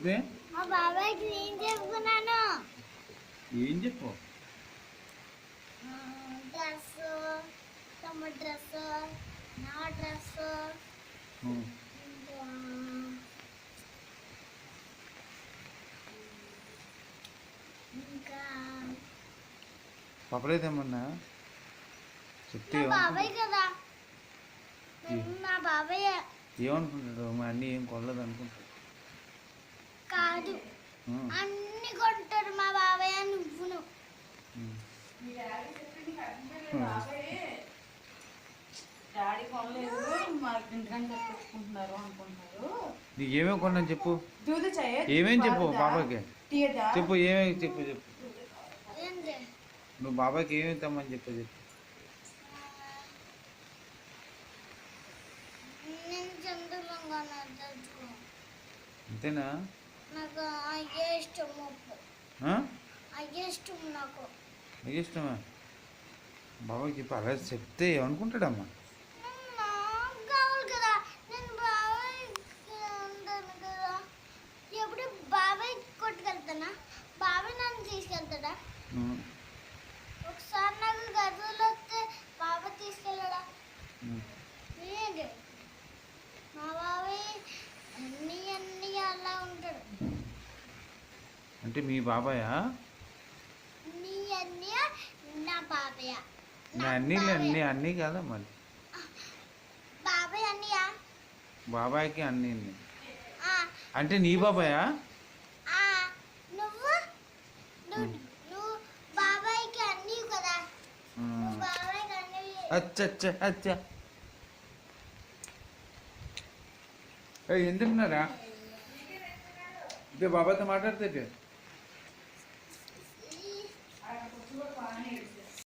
చెప్పే. మా బాబాయ్కి ఏం చెప్పుకున్నాను? ఏం చెప్పు? డ్రెస్, తమ డ్రెస్, నా డ్రెస్, ఇంకా పప్పలేదేమన్నా చెప్తే నా బాబాయ్ కదా, నా బాబాయ్ ఏమనుకుంటాడు? మా అన్నీ ఏం కొనలేదు అనుకుంటాడు. కాదు, అన్ని కొంటాడు మా బాబాయ్. నువ్వును డాడీ కొనలేదు, మా ఇంటికని తెప్పించుకుంటున్నారు అనుకుంటున్నారు. నీకు ఏమేమి కొన్నాను చెప్పు. दूध चाहिए? ఏమేం చెప్పు బాబాయ్కి. చెప్పు ఏమేమి చెప్పు. ఏంటి? నువ్వు బాబాయ్కి ఏమేమి తెమ్మని చెప్పు. నేను చంద్రలంగా తెచ్చుకో. అంతేనా? నాకు అయ్యే ఇష్టం. అయ్యే ఇష్టం నాకు. నీకు ఇష్టమా? బాబాయ్కి చెప్పు. అలా చెప్తే ఏమనుకుంటాడమ్మా? నాకు కావాలి కదా, నేను బాబాయ్ ఉంటాను కదా. ఎప్పుడు బాబాయ్ కొట్టుకెళ్తానా? బాబాయ్ నన్ను తీసుకెళ్తాడా? ఒకసారి నాకు గదువులు వస్తే బాబాయ్ తీసుకెళ్ళాడా? ఏంటి మా బాబాయ్ అన్నీ అలా ఉంటాడు. అంటే మీ బాబాయా? నీ అన్నయ్య నా బాబాయ్. నా అన్నీ అన్నీ కాదా మరి? బాబాయ్ అన్నయ్య. బాబాయ్కి అన్నీ అంటే నీ బాబాయా? నువ్వు నువ్వు బాబాయ్కి అన్నీ కదా. నువ్వు బాబాయ్కి అన్నీ. అచ్చా ఎందుకున్నారా? ఇదే బాబాయ్తో మాట్లాడితే